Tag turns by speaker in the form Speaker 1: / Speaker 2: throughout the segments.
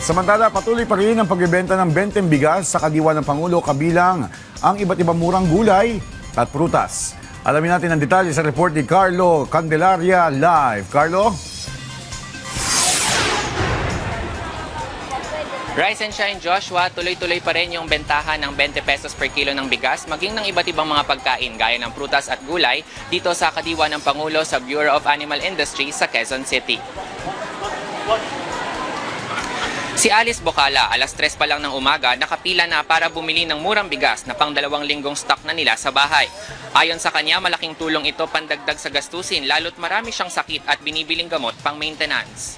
Speaker 1: Samantala, patuloy pa rin ang pagbebenta ng benteng bigas sa kadiwa ng Pangulo kabilang ang iba't ibang murang gulay at prutas. Alamin natin ang detalye sa report ni Carlo Candelaria live. Carlo?
Speaker 2: Rise and shine, Joshua, tuloy-tuloy pa rin yung bentahan ng 20 pesos per kilo ng bigas maging ng iba't ibang mga pagkain gaya ng prutas at gulay dito sa kadiwa ng Pangulo sa Bureau of Animal Industry sa Quezon City. Si Alice Bocala, alas 3 pa lang ng umaga, nakapila na para bumili ng murang bigas na pang 2 linggong stock na nila sa bahay. Ayon sa kanya, malaking tulong ito pandagdag sa gastusin lalo't marami siyang sakit at binibiling gamot pang maintenance.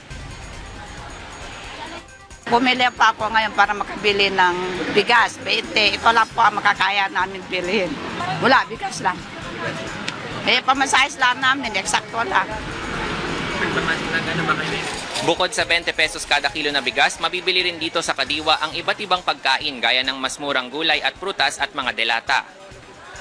Speaker 3: Bumili pa ako ngayon para makabili ng bigas, 20. Ito lang po ang makakaya namin bilhin. Wala, bigas lang. Eh, pamasayos lang namin, eksakto lang.
Speaker 2: Bukod sa 20 pesos kada kilo na bigas, mabibili rin dito sa kadiwa ang iba't ibang pagkain gaya ng mas murang gulay at prutas at mga delata.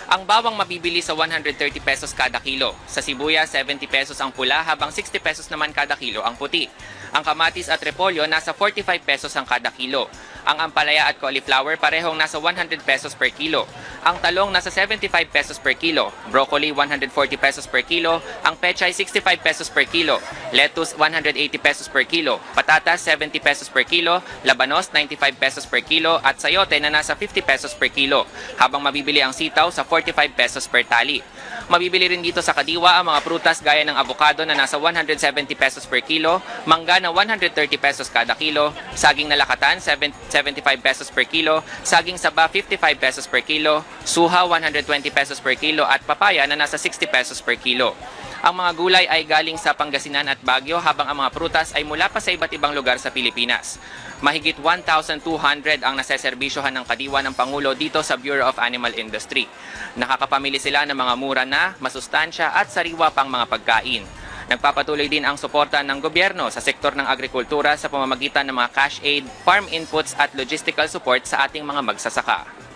Speaker 2: Ang bawang mabibili sa 130 pesos kada kilo. Sa sibuyas, 70 pesos ang pula habang 60 pesos naman kada kilo ang puti. Ang kamatis at repolyo nasa 45 pesos ang kada kilo. Ang ampalaya at cauliflower parehong nasa 100 pesos per kilo. Ang talong nasa 75 pesos per kilo. Broccoli 140 pesos per kilo. Ang pechay 65 pesos per kilo. Lettuce 180 pesos per kilo. Patatas 70 pesos per kilo. Labanos 95 pesos per kilo. At sayote na nasa 50 pesos per kilo. Habang mabibili ang sitaw sa 45 pesos per tali. Mabibili rin dito sa kadiwa ang mga prutas gaya ng avocado na nasa 170 pesos per kilo, mangga na 130 pesos kada kilo, saging na lakatan 75 pesos per kilo, saging saba 55 pesos per kilo, suha 120 pesos per kilo at papaya na nasa 60 pesos per kilo. Ang mga gulay ay galing sa Pangasinan at Baguio habang ang mga prutas ay mula pa sa iba't ibang lugar sa Pilipinas. Mahigit 1,200 ang naseserbisyohan ng kadiwa ng Pangulo dito sa Bureau of Animal Industry. Nakakapamili sila ng mga mura na, masustansya at sariwa pang mga pagkain. Nagpapatuloy din ang suporta ng gobyerno sa sektor ng agrikultura sa pamamagitan ng mga cash aid, farm inputs at logistical support sa ating mga magsasaka.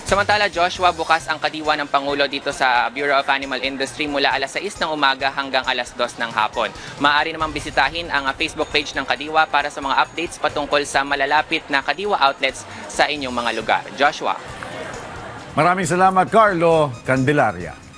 Speaker 2: Samantala, Joshua, bukas ang kadiwa ng Pangulo dito sa Bureau of Animal Industry mula alas 6 ng umaga hanggang alas 2 ng hapon. Maaari namang bisitahin ang Facebook page ng kadiwa para sa mga updates patungkol sa malalapit na kadiwa outlets sa inyong mga lugar. Joshua.
Speaker 1: Maraming salamat, Carlo Candelaria.